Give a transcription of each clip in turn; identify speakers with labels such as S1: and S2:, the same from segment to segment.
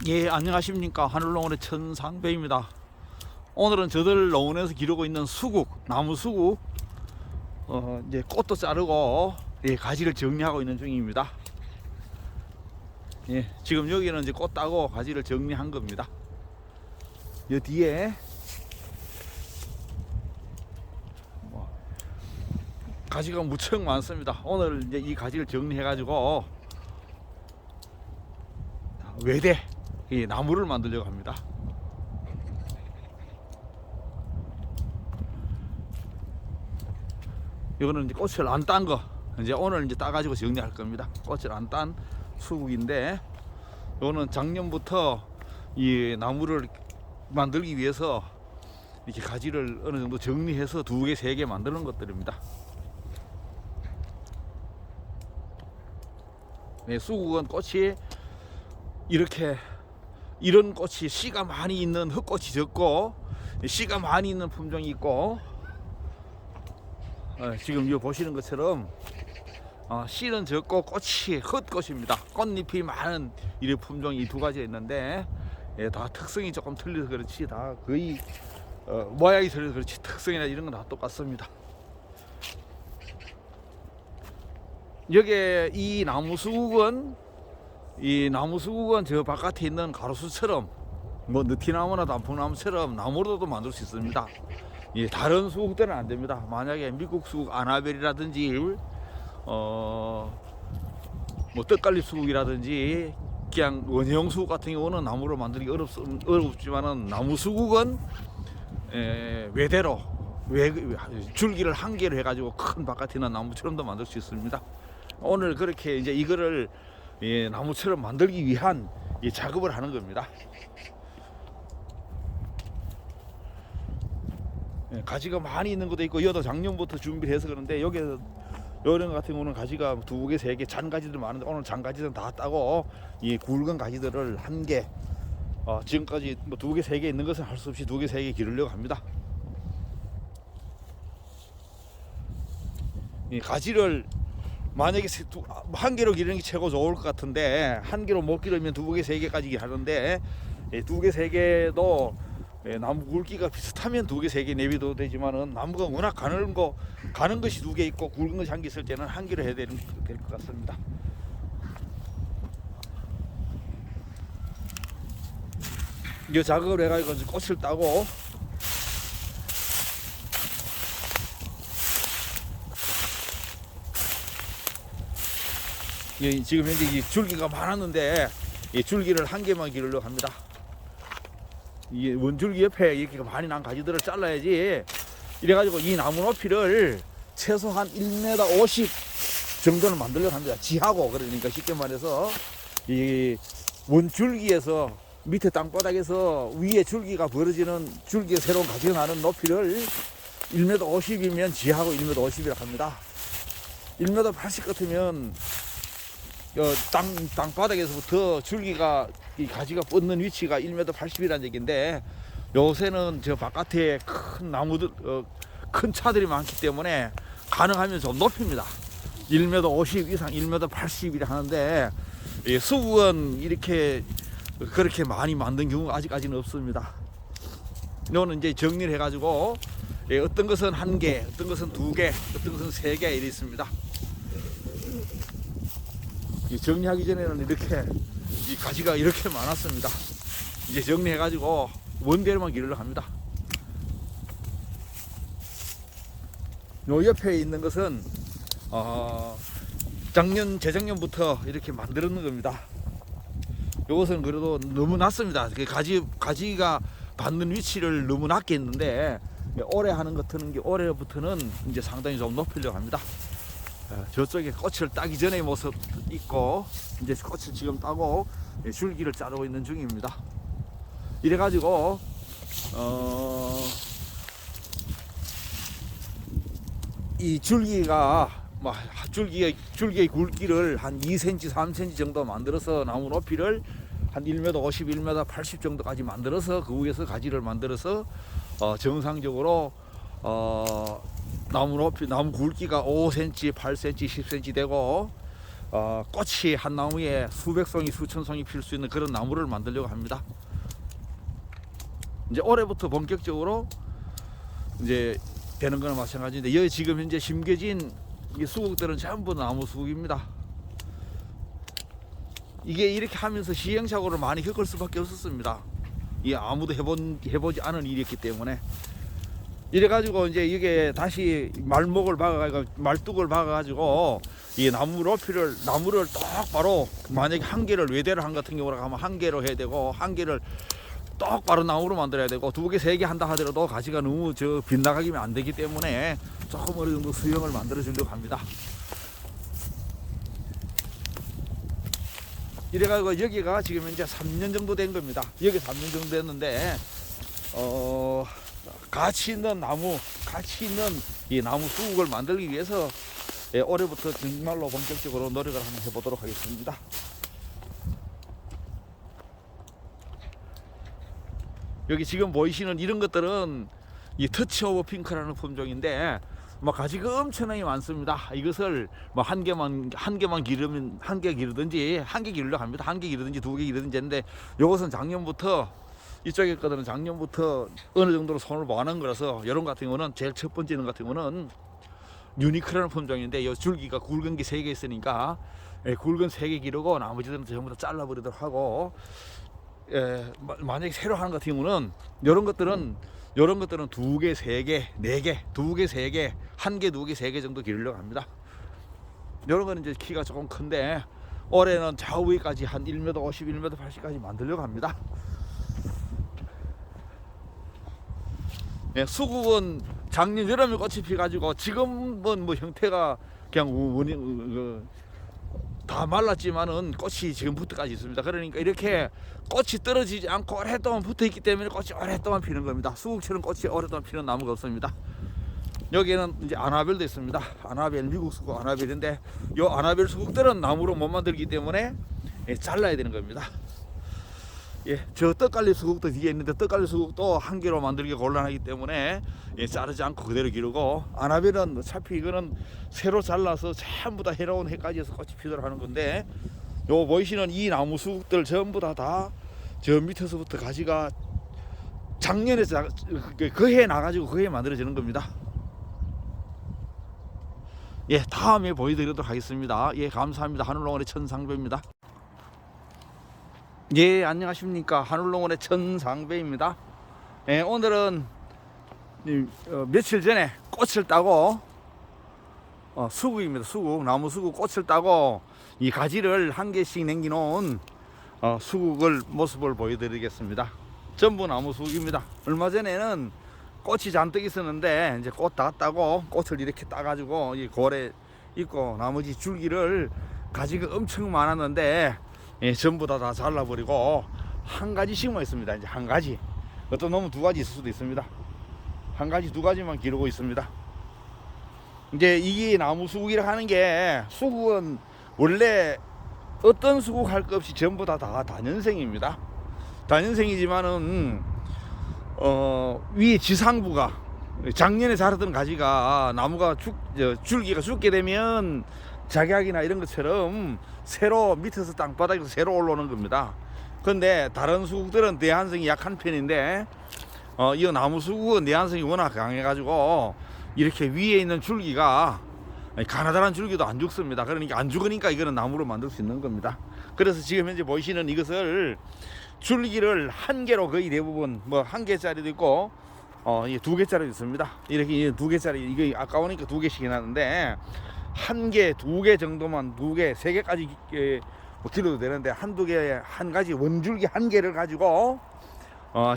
S1: 예, 안녕하십니까. 하늘농원의 천상배입니다. 오늘은 저들 농원에서 기르고 있는 수국, 나무 수국, 이제 꽃도 자르고, 예, 가지를 정리하고 있는 중입니다. 예, 지금 여기는 이제 꽃 따고 가지를 정리한 겁니다. 여 뒤에, 가지가 무척 많습니다. 오늘 이제 이 가지를 정리해가지고, 외대, 이 나무를 만들려고 합니다. 이거는 이제 꽃을 안 딴 거, 이제 오늘 이제 따가지고 정리할 겁니다. 꽃을 안 딴 수국인데, 이거는 작년부터 이 나무를 만들기 위해서 이렇게 가지를 어느 정도 정리해서 2개, 3개 만드는 것들입니다. 네, 수국은 꽃이 이렇게 이런 꽃이 씨가 많이 있는 흙꽃이 적고 씨가 많이 있는 품종이 있고, 지금 이 보시는 것처럼 씨는 적고 꽃이 흙꽃입니다. 꽃잎이 많은 이 품종이 이 2가지가 있는데, 예, 다 특성이 조금 틀려서 그렇지 다 거의 모양이 틀려서 그렇지 특성이나 이런 건 다 똑같습니다. 여기에 이 나무 수국은 저 바깥에 있는 가로수처럼 뭐 느티나무나 단풍나무처럼 나무로도 만들 수 있습니다. 예, 다른 수국들은 안 됩니다. 만약에 미국 수국 아나벨이라든지 뭐 떡갈비 수국이라든지 그냥 원형 수국 같은 경우는 나무로 만들기 어렵지만은 나무 수국은 외대로 줄기를 한 개로 해가지고 큰 바깥에 있는 나무처럼도 만들 수 있습니다. 오늘 그렇게 이제 이거를 나무처럼 만들기 위한 작업을 하는 겁니다. 가지가 많이 있는 것도 있고, 여도 작년부터 준비를 해서 그런데 여기 요런 같은 경우는 가지가 2개, 3개 잔가지들 많은데, 오늘 잔가지들은 다 따고 이 굵은 가지들을 한 개, 지금까지 뭐 2개, 3개 있는 것은 할 수 없이 2개, 3개 기르려고 합니다. 이 가지를 만약에 한 개로 기르는 게 최고 좋을 것 같은데, 한 개로 못 기르면 2개, 3개까지 하는데, 2개, 3개도 나무 굵기가 비슷하면 2개, 3개 내비도 되지만은, 나무가 워낙 가는 것이 2개 있고 굵은 것이 1개 있을 때는 1개로 해야 될 것 같습니다. 이 작업을 해가지고 꽃을 따고, 지금 현재 이 줄기가 많았는데 이 줄기를 1개만 기르려고 합니다. 이 원줄기 옆에 이렇게 많이 난 가지들을 잘라야지. 이래가지고 이 나무 높이를 최소한 1m 50 정도는 만들려고 합니다. 지하고, 그러니까 쉽게 말해서 이 원줄기에서 밑에 땅바닥에서 위에 줄기가 벌어지는, 줄기에 새로운 가지가 나는 높이를 1m 50이면 지하고 1m 50이라고 합니다. 1m 80 같으면 땅바닥에서부터 줄기가, 이 가지가 뻗는 위치가 1m 80이라는 얘기인데, 요새는 저 바깥에 큰 나무들, 큰 차들이 많기 때문에 가능하면 좀 높입니다. 1m 50 이상, 1m 80이라 하는데, 수국은 이렇게 그렇게 많이 만든 경우가 아직까지는 없습니다. 이거는 이제 정리를 해가지고 어떤 것은 1개, 어떤 것은 2개, 어떤 것은 3개 이렇게 있습니다. 정리하기 전에는 이렇게 이 가지가 이렇게 많았습니다. 이제 정리해가지고 원대로만 기르려고 합니다. 요 옆에 있는 것은 재작년부터 이렇게 만들었는 겁니다. 요것은 그래도 너무 낮습니다. 가지가 받는 위치를 너무 낮게 했는데, 올해 하는 것은 올해부터는 이제 상당히 좀 높이려고 합니다. 저쪽에 꽃을 따기 전의 모습 있고, 이제 꽃을 지금 따고 줄기를 자르고 있는 중입니다. 이래가지고 이 줄기의 굵기를 한 2cm, 3cm 정도 만들어서 나무 높이를 한 1m 50, 1m 80 정도까지 만들어서 그 위에서 가지를 만들어서 정상적으로 나무 굵기가 5cm, 8cm, 10cm 되고 꽃이 한 나무에 수백 송이 수천 송이 필 수 있는 그런 나무를 만들려고 합니다. 이제 올해부터 본격적으로 이제 되는 거나 마찬가지인데, 여기 지금 현재 심겨진 이 수국들은 전부 나무 수국입니다. 이게 이렇게 하면서 시행착오를 많이 겪을 수밖에 없었습니다. 이 아무도 해보지 않은 일이었기 때문에. 이래가지고 이제 이게 다시 말뚝을 박아가지고 이 나무를 똑바로, 만약에 한 개를 외대를 한 같은 경우라 하면 한 개로 해야 되고, 한 개를 똑바로 나무로 만들어야 되고, 두 개, 세 개 한다 하더라도 가지가 너무 빗나가기면 안 되기 때문에 조금 어느 정도 수형을 만들어 주려고 합니다. 이래가지고 여기가 지금 현재 3년 정도 된 겁니다. 여기 3년 정도 됐는데, 가치 있는 이 나무 수국을 만들기 위해서 올해부터 정말로 본격적으로 노력을 한번 해보도록 하겠습니다. 여기 지금 보이시는 이런 것들은 이 터치 오버 핑크라는 품종인데, 가지가 엄청나게 많습니다. 이것을 한 개만 기르면 한 개 기르든지, 한 개 기르려고 합니다. 한 개 기르든지 두 개 기르든지 했는데, 이것은 작년부터, 이쪽에 거들은 작년부터 어느 정도로 손을 모아놓은 거라서, 이런 같은 경우는 제일 첫 번째 는 같은 경우는 유니크라는 품종인데, 이 줄기가 굵은 게 3개 있으니까 굵은 3개 기르고 나머지들은 전부 다 잘라버리도록 하고, 만약에 새로 하는 같은 경우는 이런 것들은 2개, 3개, 4개, 2개, 3개, 1개, 2개, 3개 정도 기르려고 합니다. 이런 거는 이제 키가 조금 큰데, 올해는 좌우에까지 한 1m 50, 1m 80까지 만들려고 합니다. 수국은 작년 여름에 꽃이 피가지고 지금은 형태가 그냥 다 말랐지만은 꽃이 지금부터까지 있습니다. 그러니까 이렇게 꽃이 떨어지지 않고 오랫동안 붙어 있기 때문에 꽃이 오랫동안 피는 겁니다. 수국처럼 꽃이 오랫동안 피는 나무가 없습니다. 여기에는 이제 아나벨도 있습니다. 아나벨, 미국 수국 아나벨인데, 이 아나벨 수국들은 나무로 못 만들기 때문에 잘라야 되는 겁니다. 저 떡갈리 수국도 뒤에 있는데, 떡갈리 수국도 한 개로 만들기 곤란하기 때문에 자르지 않고 그대로 기르고, 아나벨은 어차피 이거는 새로 잘라서 전부 다 해로운 해까지 해서 꽃이 피도록 하는 건데, 요 보이시는 이 나무 수국들 전부 다 저 밑에서부터 가지가 작년에 그 해 나가지고 그 해 만들어지는 겁니다. 다음에 보여드리도록 하겠습니다. 감사합니다. 하늘농원의 천상배입니다. 안녕하십니까. 하늘농원의 천상배입니다. 오늘은 며칠 전에 꽃을 따고, 수국입니다. 나무 수국 꽃을 따고 이 가지를 한 개씩 남겨놓은 수국을 모습을 보여드리겠습니다. 전부 나무 수국입니다. 얼마 전에는 꽃이 잔뜩 있었는데, 이제 꽃 다 따고 꽃을 이렇게 따가지고 이 골에 있고, 나머지 줄기를 가지가 엄청 많았는데 전부 다 잘라버리고 한 가지 심어 있습니다. 이제 한 가지, 어떤 놈은 2가지 있을 수도 있습니다. 한 가지, 2가지만 기르고 있습니다. 이제 이게 나무 수국이라 하는 게, 수국은 원래 어떤 수국 할 것 없이 전부 다 다년생입니다. 다년생이지만은 위 지상부가, 작년에 자랐던 가지가 나무가 줄기가 죽게 되면 작약이나 이런 것처럼 새로 밑에서 땅바닥에서 새로 올라오는 겁니다. 근데 다른 수국들은 내한성이 약한 편인데, 이 나무 수국은 내한성이 워낙 강해가지고 이렇게 위에 있는 줄기가, 가나다란 줄기도 안 죽습니다. 그러니까 안 죽으니까 이거는 나무로 만들 수 있는 겁니다. 그래서 지금 현재 보이시는 이것을 줄기를 한 개로 거의 대부분, 한 개짜리도 있고 2개짜리도 있습니다. 이렇게 2개짜리, 이거 아까우니까 2개씩 해놨는데, 1개, 2개 정도만, 2개, 3개까지 길러도 되는데, 한두 개, 한 가지 원줄기 한 개를 가지고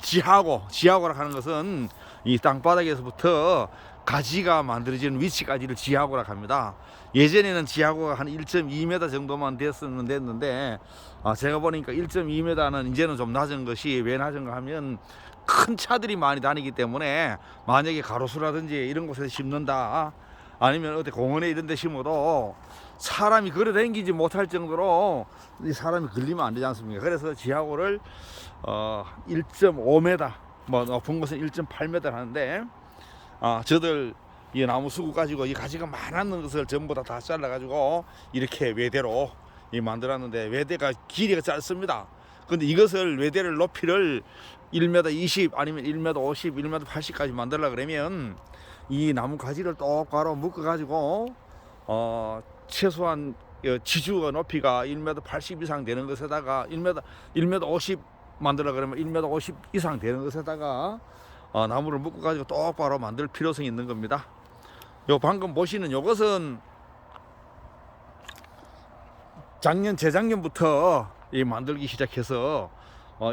S1: 지하고라 하는 것은 이 땅바닥에서부터 가지가 만들어지는 위치까지를 지하고라 합니다. 예전에는 지하고가 한 1.2m 정도만 됐는데, 제가 보니까 1.2m는 이제는 좀 낮은 것이, 왜 낮은가 하면 큰 차들이 많이 다니기 때문에, 만약에 가로수라든지 이런 곳에서 심는다, 아니면 어디 공원에 이런 데 심어도 사람이 걸어 다니지 못할 정도로 사람이 걸리면 안 되지 않습니까? 그래서 지하고를 1.5m, 높은 곳은 1.8m 하는데, 저들 이 나무 수국 가지고 이 가지가 많았는 것을 전부 다 잘라 가지고 이렇게 외대로 만들었는데, 외대가 길이가 짧습니다. 근데 이것을 외대를 높이를 1m 20 아니면 1m 50, 1m 80까지 만들려 그러면 이 나무 가지를 똑바로 묶어 가지고 최소한 지주 높이가 1m 80 이상 되는 것에다가 1m 50 만들려 그러면 1m 50 이상 되는 것에다가 나무를 묶어 가지고 똑바로 만들 필요성이 있는 겁니다. 요 방금 보시는 요것은 재작년부터 만들기 시작해서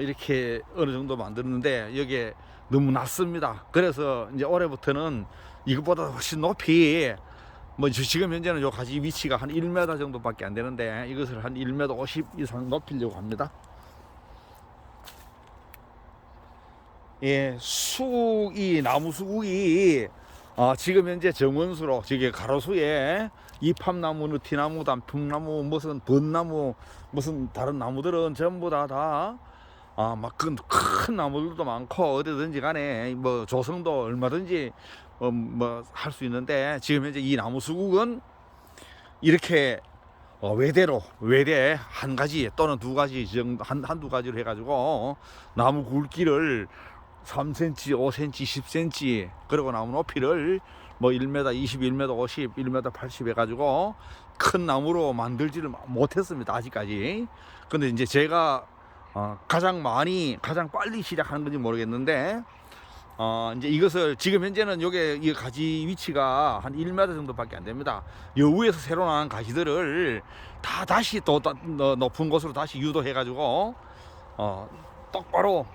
S1: 이렇게 어느 정도 만드는데 여기에 너무 낮습니다. 그래서 이제 올해부터는 이것보다 훨씬 높이, 뭐 지금 현재는 요 가지 위치가 한 1m 정도밖에 안 되는데 이것을 한 1m 50 이상 높이려고 합니다. 예, 수국이, 나무 수국이 지금 현재 정원수로, 저기 가로수에 이팝나무, 느티나무, 단풍나무, 무슨 벚나무, 무슨 다른 나무들은 전부 막 큰 나무들도 많고 어디든지 간에 뭐 조성도 얼마든지 뭐 할 수 있는데, 지금 현재 이 나무 수국은 이렇게 외대 한 가지 또는 두 가지 정도, 한두 가지로 해가지고 나무 굵기를 3cm, 5cm, 10cm, 그리고 나무 높이를 뭐 1m 20, 1m 50, 1m 80 해가지고 큰 나무로 만들지를 못했습니다, 아직까지. 근데 이제 제가 가장 빨리 시작하는 건지 모르겠는데, 이제 이것을 지금 현재는 요게 이 가지 위치가 한 1m 정도밖에 안 됩니다. 요 위에서 새로 나는 가지들을 다시 또 높은 곳으로 다시 유도해 가지고 똑바로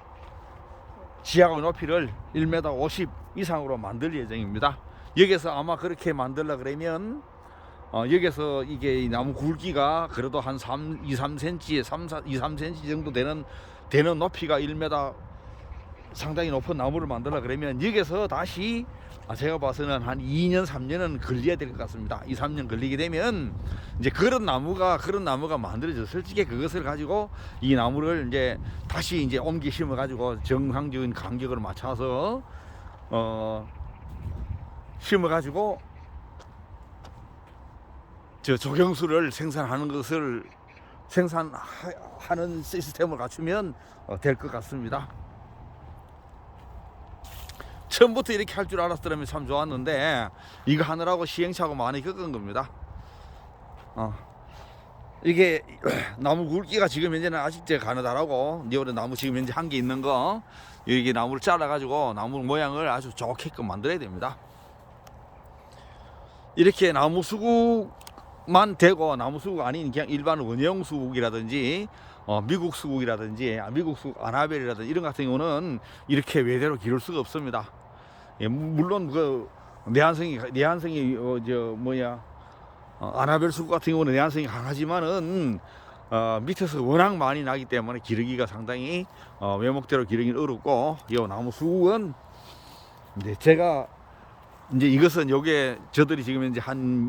S1: 지하의 높이를 1m 50 이상으로 만들 예정입니다. 여기서 아마 그렇게 만들려 그러면 여기서 이게 이 나무 굵기가 그래도 한 2-3cm 정도 되는 높이가 1m 상당히 높은 나무를 만들려 그러면 여기서 다시 제가 봐서는 한 2년 3년은 걸려야 될 것 같습니다. 2-3년 걸리게 되면 이제 그런 나무가 만들어졌을 적에 그것을 가지고 이 나무를 이제 다시 이제 옮기 심어 가지고 정상적인 간격을 맞춰서 심어 가지고 조경수를 생산하는 시스템을 갖추면 될 것 같습니다. 처음부터 이렇게 할 줄 알았더라면 참 좋았는데 이거 하느라고 시행착오 많이 겪은 겁니다. 이게 나무 굵기가 지금 현재는 아직 가느다라고, 니오래 나무 지금 현재 한 개 있는 거, 여기 나무를 잘라 가지고 나무 모양을 아주 좋게끔 만들어야 됩니다. 이렇게 나무 수국만 되고, 나무 수국 아닌 그냥 일반 원형 수국이라든지 미국 수국이라든지 미국 수국 아나벨이라든지 이런 같은 경우는 이렇게 외대로 기를 수가 없습니다. 예, 물론 그 내한성이 아나벨 수국 같은 경우는 내한성이 강하지만은 밑에서 워낙 많이 나기 때문에 기르기가 상당히 외목대로 기르기는 어렵고, 이 나무 수국은 이제 제가 이제 이것은 요게 저들이 지금 이제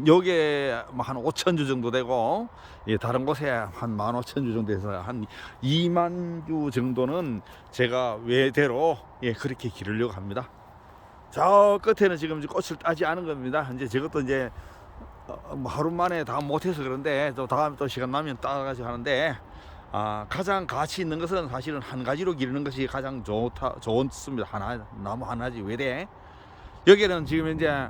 S1: 요게 한 5,000주 정도 되고, 예, 다른 곳에 한 15,000주 정도 돼서 한 2만 주 정도는 제가 외대로 그렇게 기르려고 합니다. 저 끝에는 지금 꽃을 따지 않은 겁니다. 이제 저것도 이제 하루 만에 다 못해서 그런데 또 다음에 또 시간 나면 따가지고 하는데, 가장 가치 있는 것은 사실은 한 가지로 기르는 것이 가장 좋습니다. 나무 하나지 외대. 여기는 지금 이제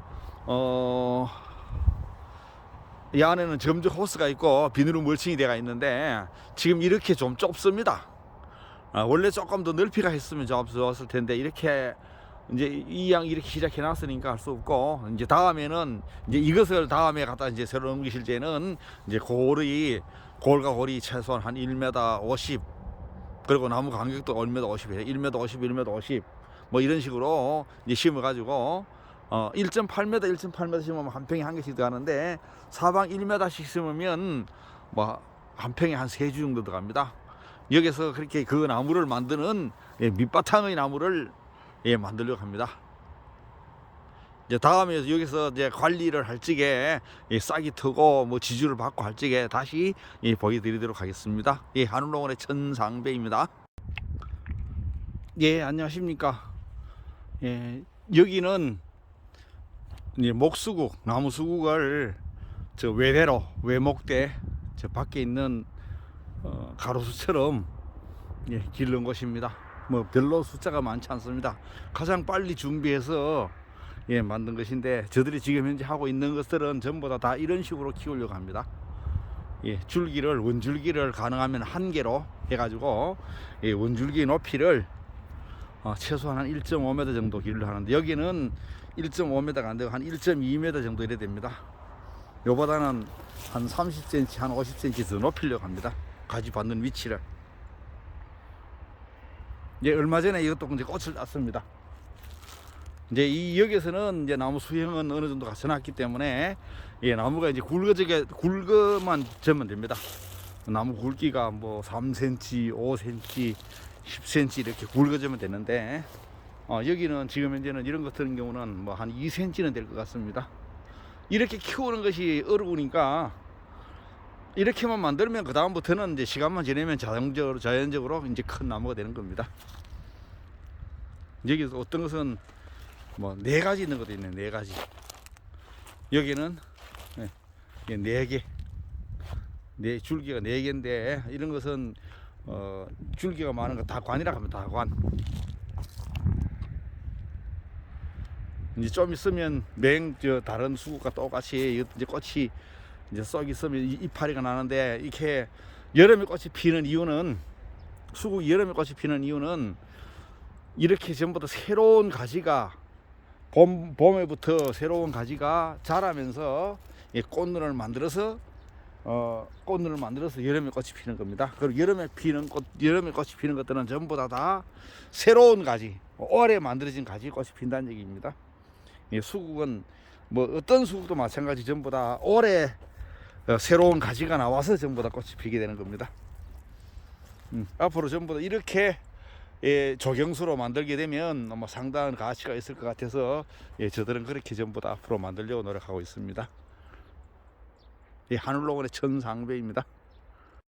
S1: 이 안에는 점적 호스가 있고 비누로 멀칭이 되어 있는데 지금 이렇게 좀 좁습니다. 원래 조금 더 넓이가 했으면 좋았을 텐데 이렇게 이제 이렇게 시작해 놨으니까 할 수 없고, 이제 다음에는 이제 이것을 다음에 갖다 이제 새로 넘기실 때는 이제 골과 골이 최소한 한 1m 50, 그리고 나무 간격도 1m 50, 1m 50, 1m 50 뭐 이런 식으로 이제 심어 가지고 1.8m 심으면 한 평에 한 개씩 들어가는데 사방 1m씩 심으면 뭐 한 평에 한 3주 정도 들어갑니다. 여기서 그렇게 그 나무를 만드는 밑바탕의 나무를 만들려고 합니다. 이제 다음에 여기서 이제 관리를 할 적에 싹이 트고 뭐 지주를 받고 할 적에 다시 보여드리도록 하겠습니다. 하늘농원의 천상배입니다. 안녕하십니까. 여기는 이 목수국, 나무 수국을 저 외대로 외목대 저 밖에 있는 가로수처럼 기른 것입니다. 뭐 별로 숫자가 많지 않습니다. 가장 빨리 준비해서 만든 것인데, 저들이 지금 현재 하고 있는 것들은 전부 다 이런 식으로 키우려고 합니다. 줄기를, 원줄기를 가능하면 한 개로 해가지고 원줄기 높이를 최소한 한 1.5m 정도 길이를 하는데, 여기는 1.5m가 안 되고 한 1.2m 정도 이래 됩니다. 요보다는 한 30cm, 한 50cm 더 높이려고 합니다. 가지 받는 위치를. 얼마 전에 이것도 이제 꽃을 땄습니다. 이제 이 여기서는 이제 나무 수형은 어느 정도 갖춰놨기 때문에 나무가 이제 굵어만 재면 됩니다. 나무 굵기가 뭐 3cm, 5cm, 10cm 이렇게 굵어지면 되는데, 여기는 지금 현재는 이런 것 같은 경우는 뭐 한 2cm는 될 것 같습니다. 이렇게 키우는 것이 어려우니까 이렇게만 만들면 그 다음부터는 이제 시간만 지내면 자연적으로 이제 큰 나무가 되는 겁니다. 여기서 어떤 것은 뭐 4가지 있는 것도 있네. 4가지. 여기는 4개. 줄기가 4개인데, 이런 것은 줄기가 많은 거 다관이라고 합니다. 다관. 이제 좀 있으면 다른 수국과 똑같이 이제 꽃이 이제 썩 있으면 이파리가 나는데, 이렇게 여름에 꽃이 피는 이유는, 수국이 여름에 꽃이 피는 이유는 이렇게 전부 다 새로운 가지가 봄에부터 새로운 가지가 자라면서 꽃눈을 만들어서 여름에 꽃이 피는 겁니다. 그리고 여름에 꽃이 피는 것들은 전부 다 새로운 가지, 올해 만들어진 가지 꽃이 핀다는 얘기입니다. 수국은 뭐 어떤 수국도 마찬가지 전부 다 올해 새로운 가지가 나와서 전부 다 꽃이 피게 되는 겁니다. 앞으로 전부 다 이렇게 조경수로 만들게 되면 뭐 상당한 가치가 있을 것 같아서 저들은 그렇게 전부 다 앞으로 만들려고 노력하고 있습니다. 하늘로건의 천상배입니다.